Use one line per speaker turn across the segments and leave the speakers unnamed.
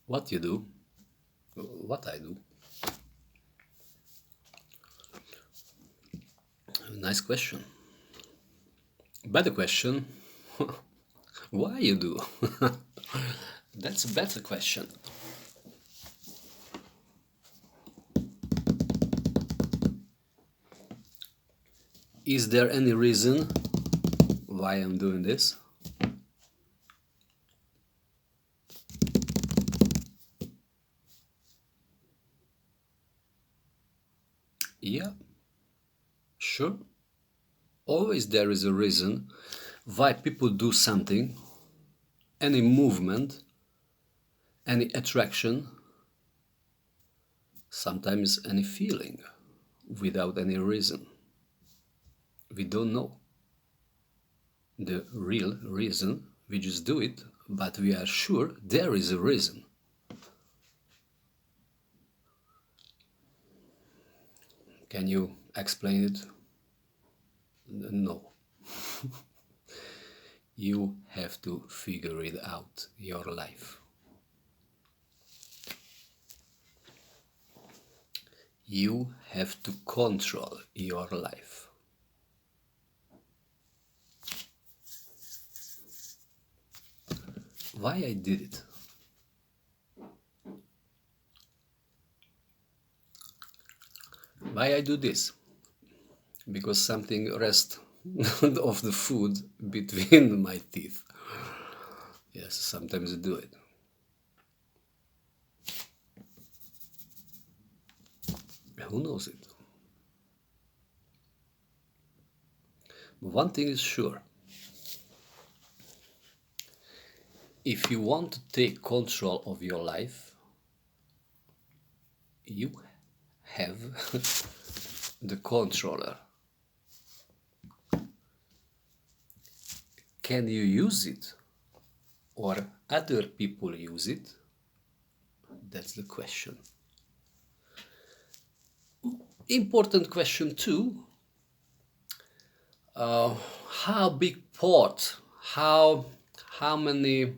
What you do? What I do? Nice question. Better question. Why you do? That's a better question. Is there any reason why I'm doing this? Yeah, sure. Always there is a reason why people do something, any movement, any attraction, sometimes any feeling, without any reason. We don't know the real reason, we just do it, but we are sure there is a reason. Can you explain it? No. You have to figure it out, your life. You have to control your life. Why I did it? Why I do this? Because something rest of the food between my teeth. Yes, sometimes I do it. Who knows it? One thing is sure. If you want to take control of your life, you have the controller. Can you use it? Or other people use it? That's the question. Important question too. How big part? How many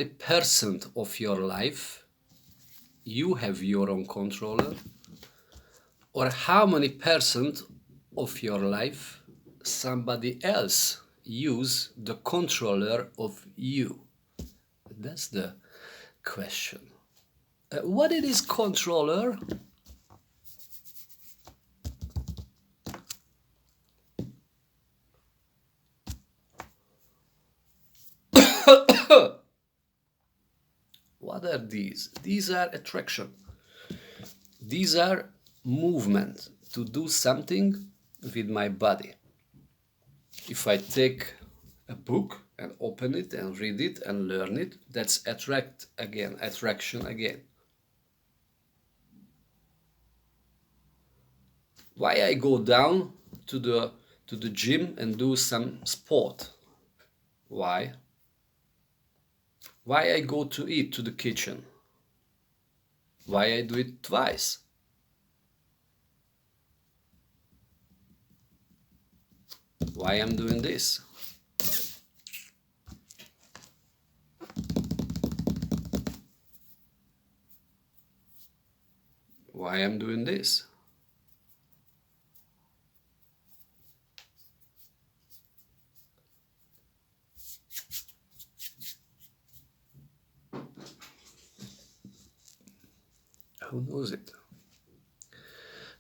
percent of your life you have your own controller, or how many percent of your life somebody else use the controller of you? That's the question. What it is controller? What are these? These are attraction. These are movement to do something with my body. If I take a book and open it and read it and learn it, that's attraction again. Why I go down to the gym and do some sport? Why? Why I go to eat to the kitchen? Why I do it twice? Why I'm doing this? Why I'm doing this? Who knows it?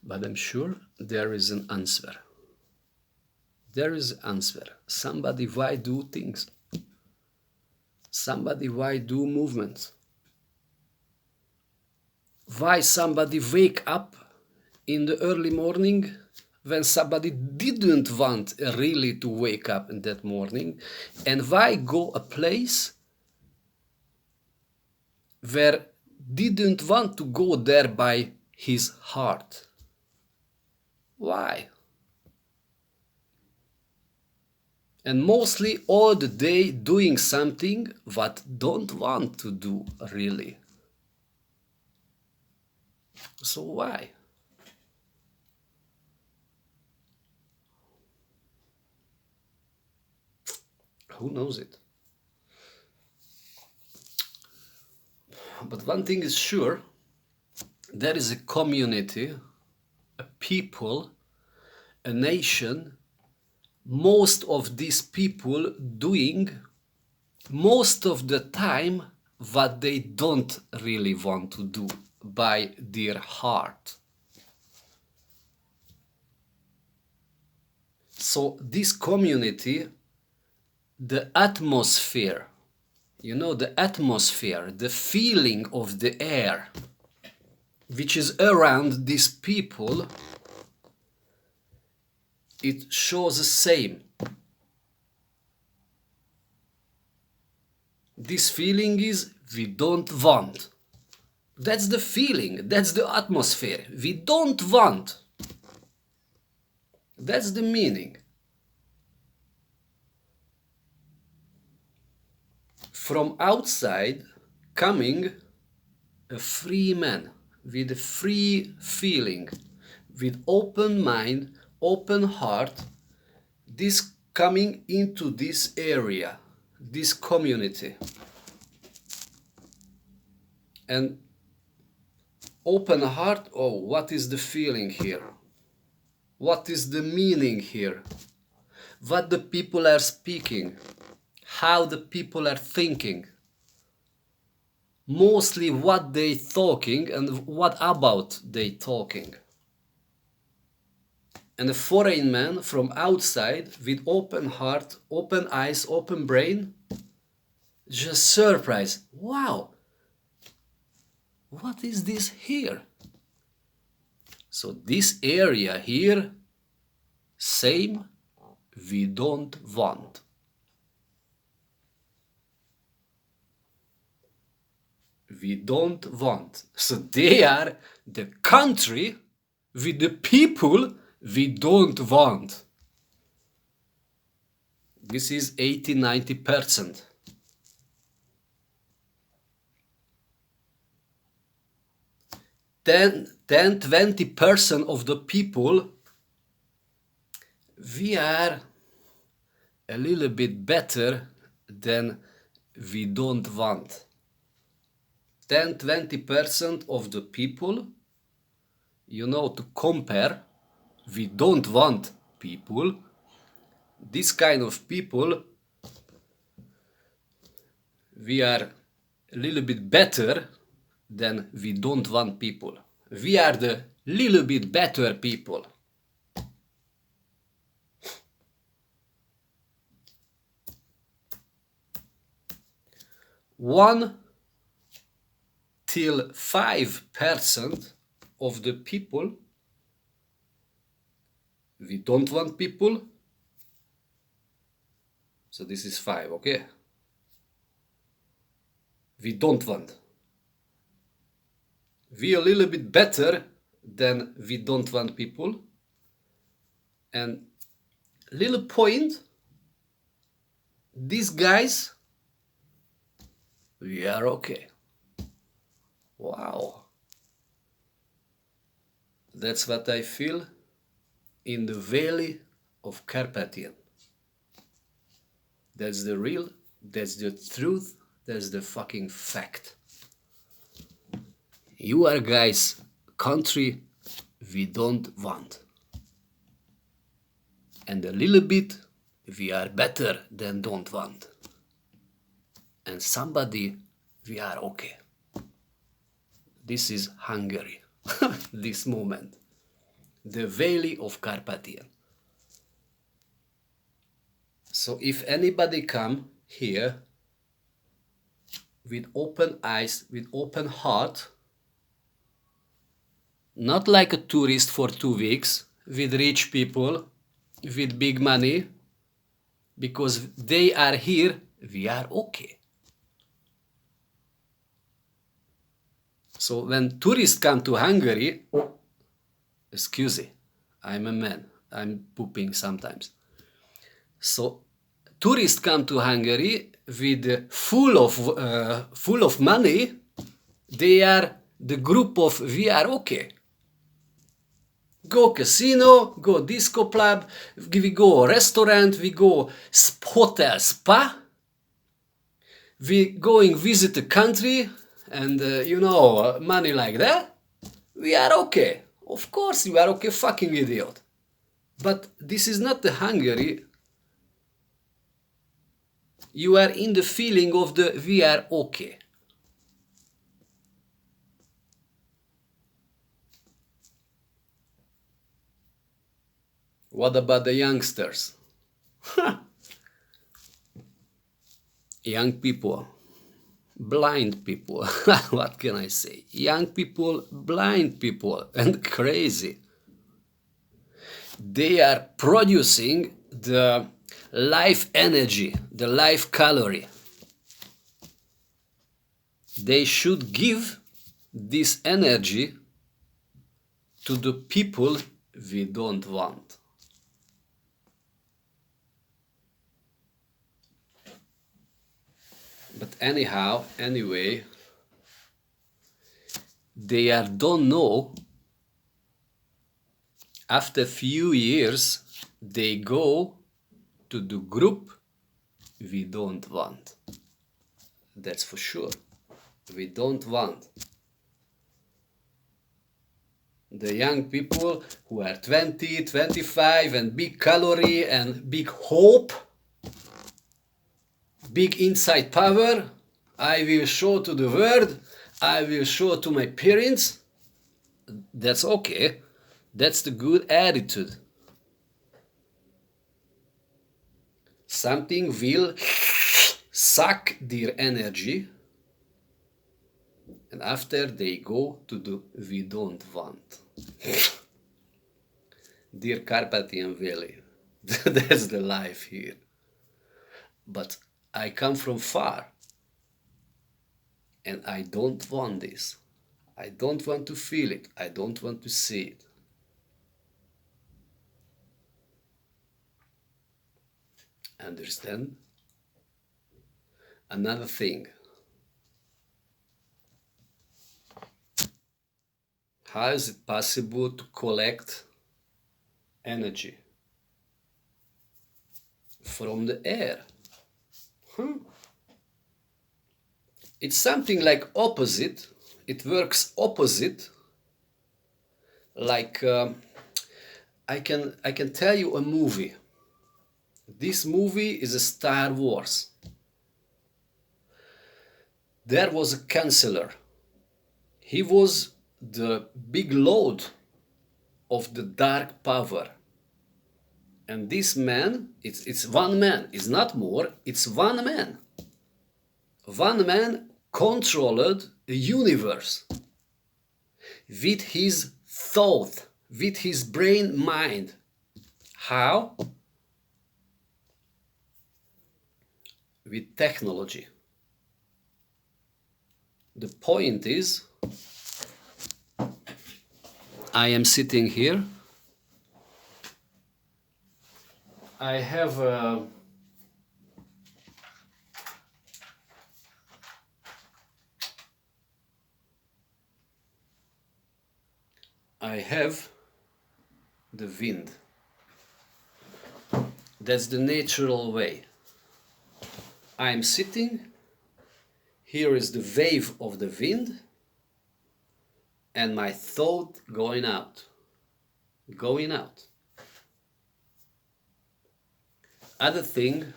But I'm sure there is an answer. There is an answer. Somebody why do things? Somebody why do movements? Why somebody wake up in the early morning when somebody didn't want really to wake up in that morning? And why go a place where didn't want to go there by his heart? Why? And mostly all the day doing something what don't want to do really. So why? Who knows it? But one thing is sure, there is a community, a people, a nation, most of these people doing most of the time what they don't really want to do by their heart. So this community, the atmosphere, you know, the atmosphere, the feeling of the air which is around these people, it shows the same. This feeling is we don't want. That's the feeling, that's the atmosphere. We don't want. That's the meaning. From outside coming a free man with a free feeling, with open mind, open heart, this coming into this area, this community. And open heart, oh, what is the feeling here? What is the meaning here? What the people are speaking? How the people are thinking? Mostly what they talking and what about they talking. And a foreign man from outside with open heart, open eyes, open brain, just surprised. Wow, what is this here? So this area here, same, we don't want. We don't want. So they are the country with the people we don't want. This is 80-90%. 10-20% of the people, we are a little bit better than we don't want. 10-20% of the people, you know, to compare, we don't want people. This kind of people, we are a little bit better than we don't want people. We are the little bit better people. One till 5% of the people, we don't want people. So this is 5, okay? We don't want. We a little bit better than we don't want people. And little point, these guys, we are okay. Wow. That's what I feel in the valley of Carpathian. That's the real, that's the truth, that's the fucking fact. You are guys, country we don't want. And a little bit we are better than don't want. And somebody we are okay. This is Hungary, this moment. The Valley of Carpathian. So if anybody come here with open eyes, with open heart, not like a tourist for 2 weeks, with rich people, with big money, because they are here, we are okay. So when tourists come to Hungary, excuse me, I'm a man, I'm pooping sometimes. So tourists come to Hungary with full of money. They are the group of we are okay. Go casino, go disco club, we go restaurant, we go hotel spa. We going visit the country, and money like that, we are okay. Of course you are okay, fucking idiot. But this is not the Hungary. You are in the feeling of the we are okay. What about the youngsters? Young people, blind people. What can I say? Young people, blind people, and crazy. They are producing the life energy, the life calorie. They should give this energy to the people we don't want. But anyhow, anyway, they don't know. After few years, they go to the group we don't want. That's for sure. We don't want. The young people who are 20, 25 and big calorie and big hope, big inside power, I will show to the world, I will show to my parents. That's okay. That's the good attitude. Something will suck their energy, and after they go to the we don't want. Dear Carpathian Valley, that's the life here. But I come from far, and I don't want this. I don't want to feel it. I don't want to see it. Understand? Another thing. How is it possible to collect energy from the air? It's something like opposite. It works opposite. Like I can tell you a movie. This movie is a Star Wars. There was a counselor. He was the big lord of the dark power. And this man, it's one man, it's not more, it's one man. One man controlled the universe with his thought, with his brain mind. How? With technology. The point is, I am sitting here. I have the wind. That's the natural way. I'm sitting. Here is the wave of the wind, and my thought going out. Other thing,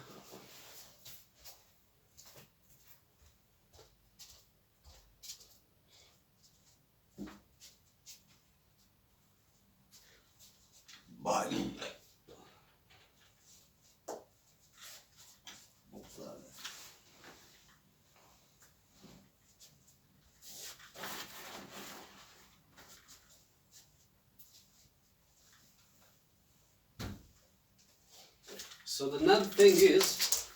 so the another thing is,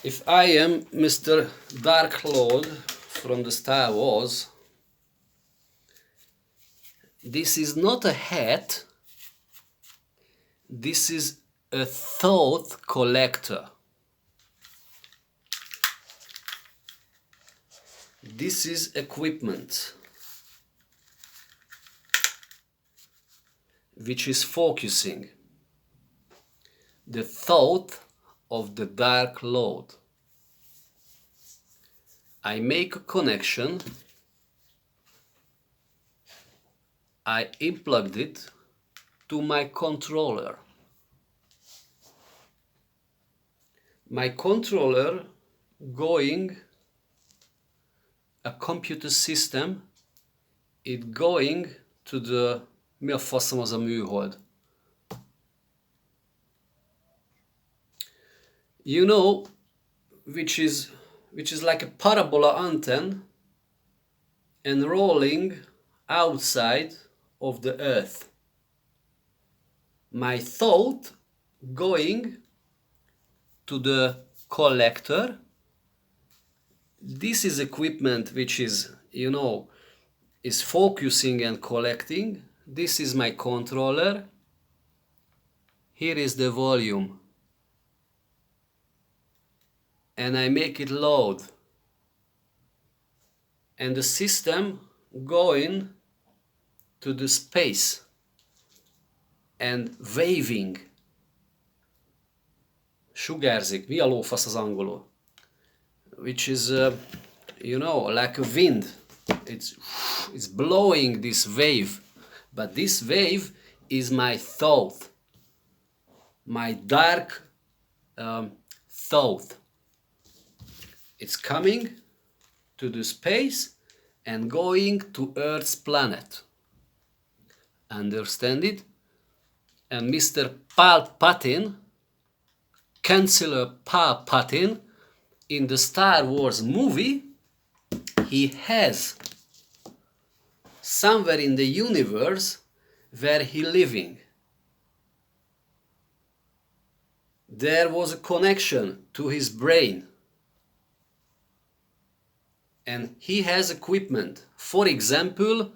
if I am Mr. Dark Lord from the Star Wars, this is not a hat, this is a thought collector. This is equipment which is focusing the thought of the Dark Lord. I make a connection, I unplugged it to my controller. My controller going a computer system, it going to the, mi a faszom az a műhold? You know, which is like a parabola antenna and rolling outside of the earth. My thought going to the collector. This is equipment which is, you know, is focusing and collecting. This is my controller. Here is the volume. And I make it load. And the system going to the space and waving. Sugárzik. Mi a lófasz az angolul? Which is, you know, like a wind. It's blowing this wave. But this wave is my thought. My dark thought. It's coming to the space and going to Earth's planet. Understand it? And Mr. Palpatine, Chancellor Palpatine, in the Star Wars movie, he has somewhere in the universe where he living. There was a connection to his brain. And he has equipment. For example,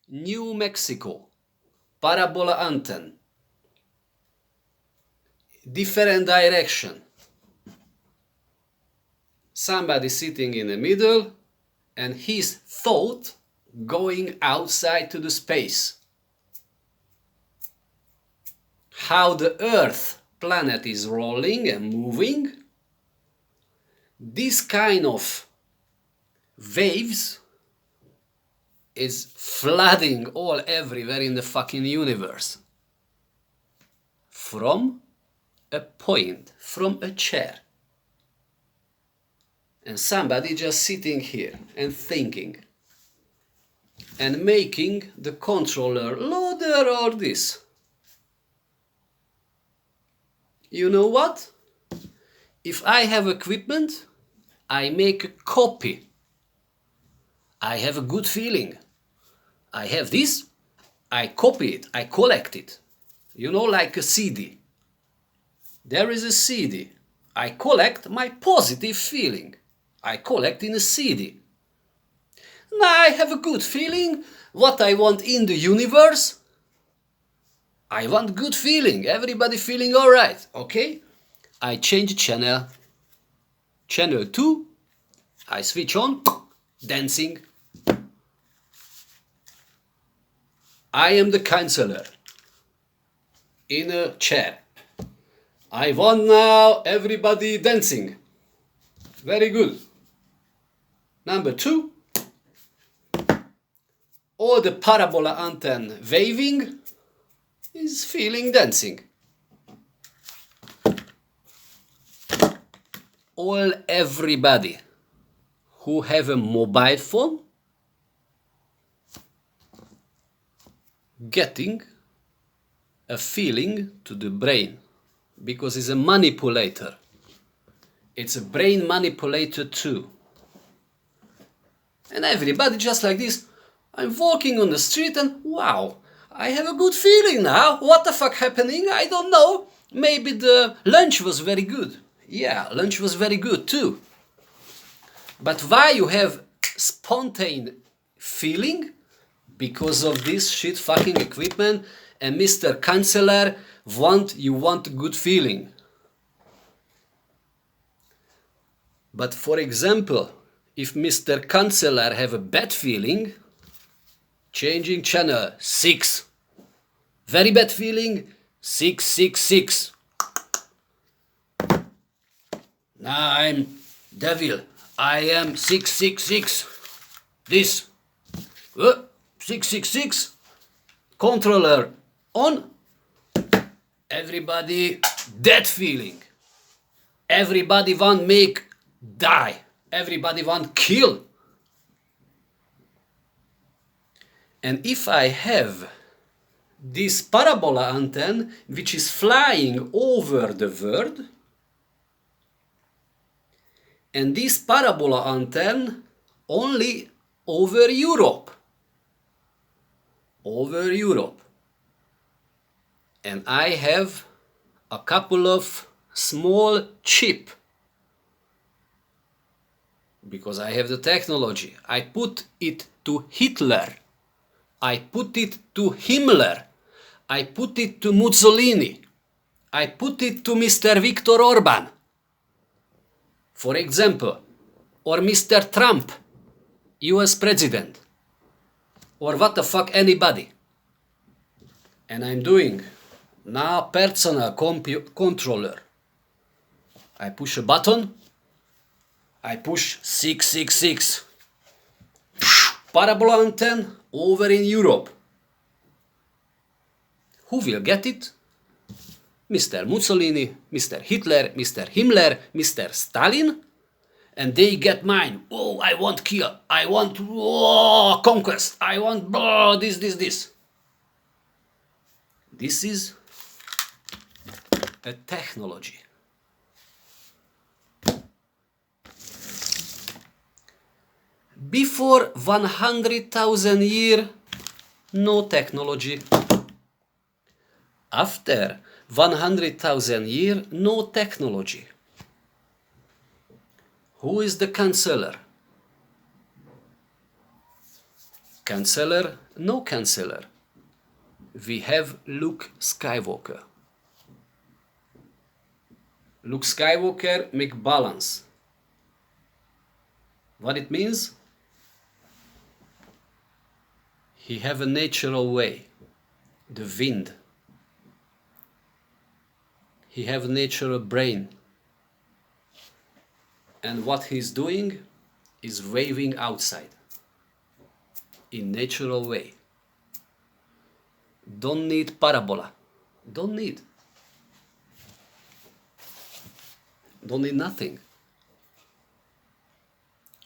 New Mexico, parabola antenna, different direction. Somebody sitting in the middle and his thought going outside to the space. How the Earth planet is rolling and moving. This kind of waves is flooding all everywhere in the fucking universe. From a point, from a chair. And somebody just sitting here and thinking. And making the controller loader or this. You know what? If I have equipment, I make a copy. I have a good feeling. I have this, I copy it, I collect it. You know, like a CD. There is a CD. I collect my positive feeling. I collect in a CD. Now I have a good feeling. What I want in the universe? I want good feeling. Everybody feeling alright, okay? I change channel. Channel 2. I switch on. Dancing. I am the counselor in a chair. I want now everybody dancing. Very good. Number 2. All the parabola antenna waving is feeling dancing. All everybody who have a mobile phone getting a feeling to the brain because it's a manipulator. It's a brain manipulator too. And everybody just like this. I'm walking on the street and wow, I have a good feeling now. What the fuck happening? I don't know. Maybe the lunch was very good. Yeah, lunch was very good too. But why you have spontaneous feeling? Because of this shit fucking equipment and Mr. Chancellor you want a good feeling. But for example, if Mr. Chancellor have a bad feeling, changing channel 6. Very bad feeling, 666. Now I'm Devil, I am 666. This 666. Controller on. Everybody dead feeling. Everybody want make die. Everybody want kill. And if I have this parabola antenna which is flying over the world, and this parabola antenna only over Europe. Over Europe. And I have a couple of small chip. Because I have the technology. I put it to Hitler. I put it to Himmler. I put it to Mussolini. I put it to Mr. Viktor Orban. For example, or Mr. Trump, US President, or what the fuck anybody. And I'm doing now personal controller. I push a button, I push 666. Parabola antenna over in Europe. Who will get it? Mr. Mussolini, Mr. Hitler, Mr. Himmler, Mr. Stalin, and they get mine. Oh, I want kill. I want conquest. I want this. This is a technology. Before 100,000 years, no technology. After 100,000 years, no technology. Who is the canceller? Canceller? No canceller. We have Luke Skywalker. Luke Skywalker make balance. What it means? He have a natural way, the wind. He have a natural brain. And what he's doing is waving outside in natural way. Don't need parabola. Don't need nothing.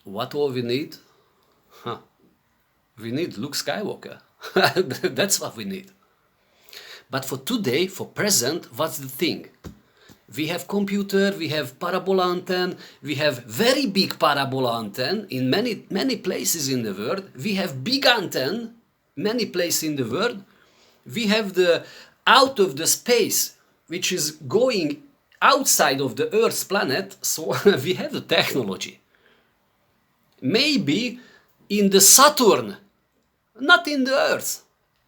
What all we need? We need Luke Skywalker. That's what we need. But for today, for present, what's the thing? We have computer, we have parabola antenna, we have very big parabola antenna in many places in the world. We have big antenna, many places in the world. We have the out of the space, which is going outside of the Earth's planet, so we have the technology. Maybe in the Saturn, not in the Earth,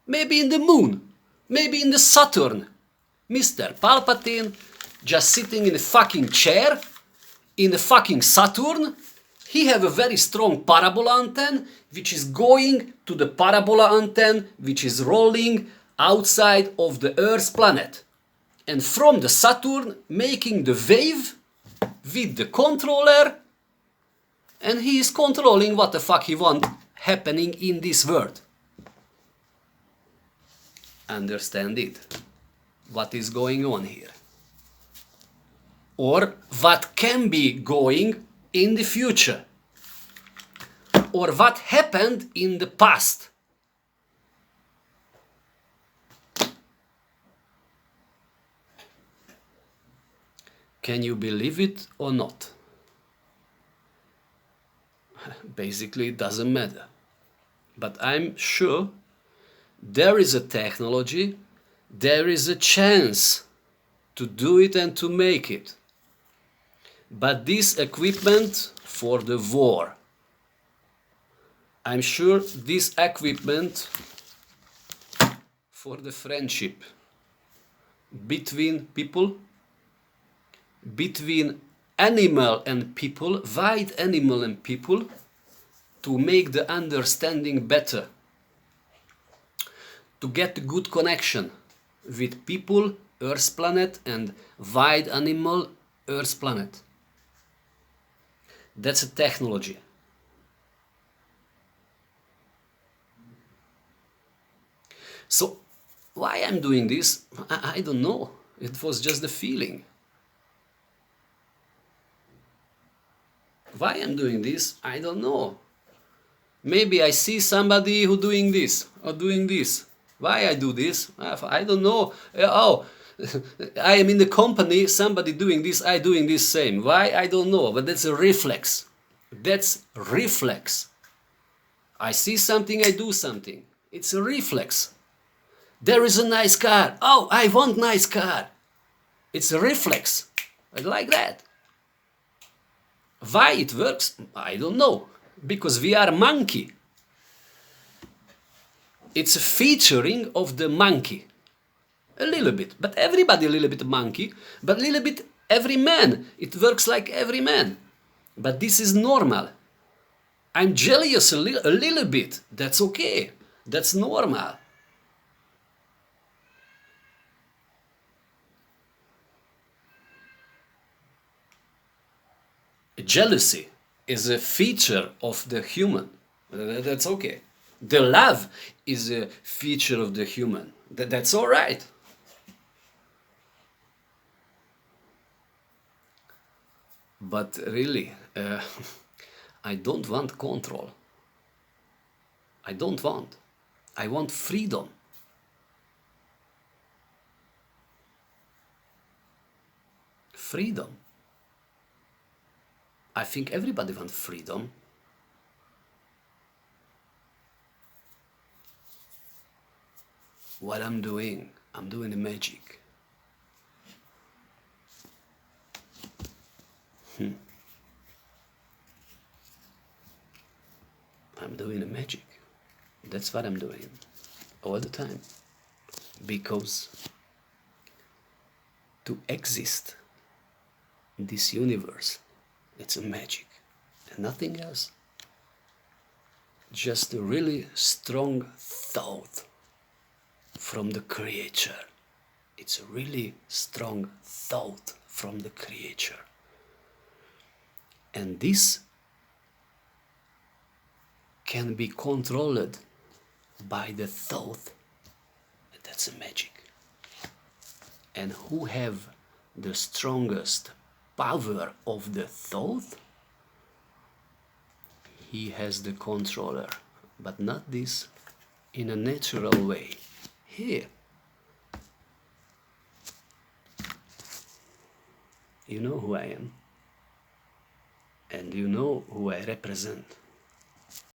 maybe in the Moon, maybe in the Saturn. Mr. Palpatine just sitting in a fucking chair in the fucking Saturn. He have a very strong parabola antenna which is going to the parabola antenna which is rolling outside of the Earth's planet. And from the Saturn making the wave with the controller, and he is controlling what the fuck he want happening in this world. Understand it? What is going on here? Or what can be going in the future? Or what happened in the past? Can you believe it or not? Basically, it doesn't matter. But I'm sure there is a technology, there is a chance to do it and to make it. But this equipment for the war. I'm sure this equipment for the friendship between people, between animal and people, wild animal and people, to make the understanding better, to get a good connection with people, Earth's planet, and wild animal, Earth's planet. That's a technology. So why I'm doing this, I don't know. It was just the feeling. Why I'm doing this, I don't know. Maybe I see somebody who doing this or doing this. Why I do this? I don't know. Oh, I am in the company, somebody doing this, I doing this same. Why? I don't know, but that's a reflex. That's reflex. I see something, I do something. It's a reflex. There is a nice car. Oh, I want nice car. It's a reflex. I like that. Why it works? I don't know. Because we are monkey. It's a featuring of the monkey. A little bit. But everybody a little bit monkey. But a little bit every man. It works like every man. But this is normal. I'm jealous a little bit. That's okay. That's normal. Jealousy is a feature of the human. That's okay. The love is a feature of the human. That's all right. But really, I don't want control. I don't want. I want freedom. Freedom. I think everybody wants freedom. What I'm doing the magic. I'm doing the magic. That's what I'm doing all the time. Because to exist in this universe, it's a magic and nothing else. Just a really strong thought from the creator. It's a really strong thought from the creator. And this can be controlled by the thought. That's a magic. And who have the strongest power of the thought? He has the controller, but not this in a natural way. Here. You know who I am. And you know who I represent.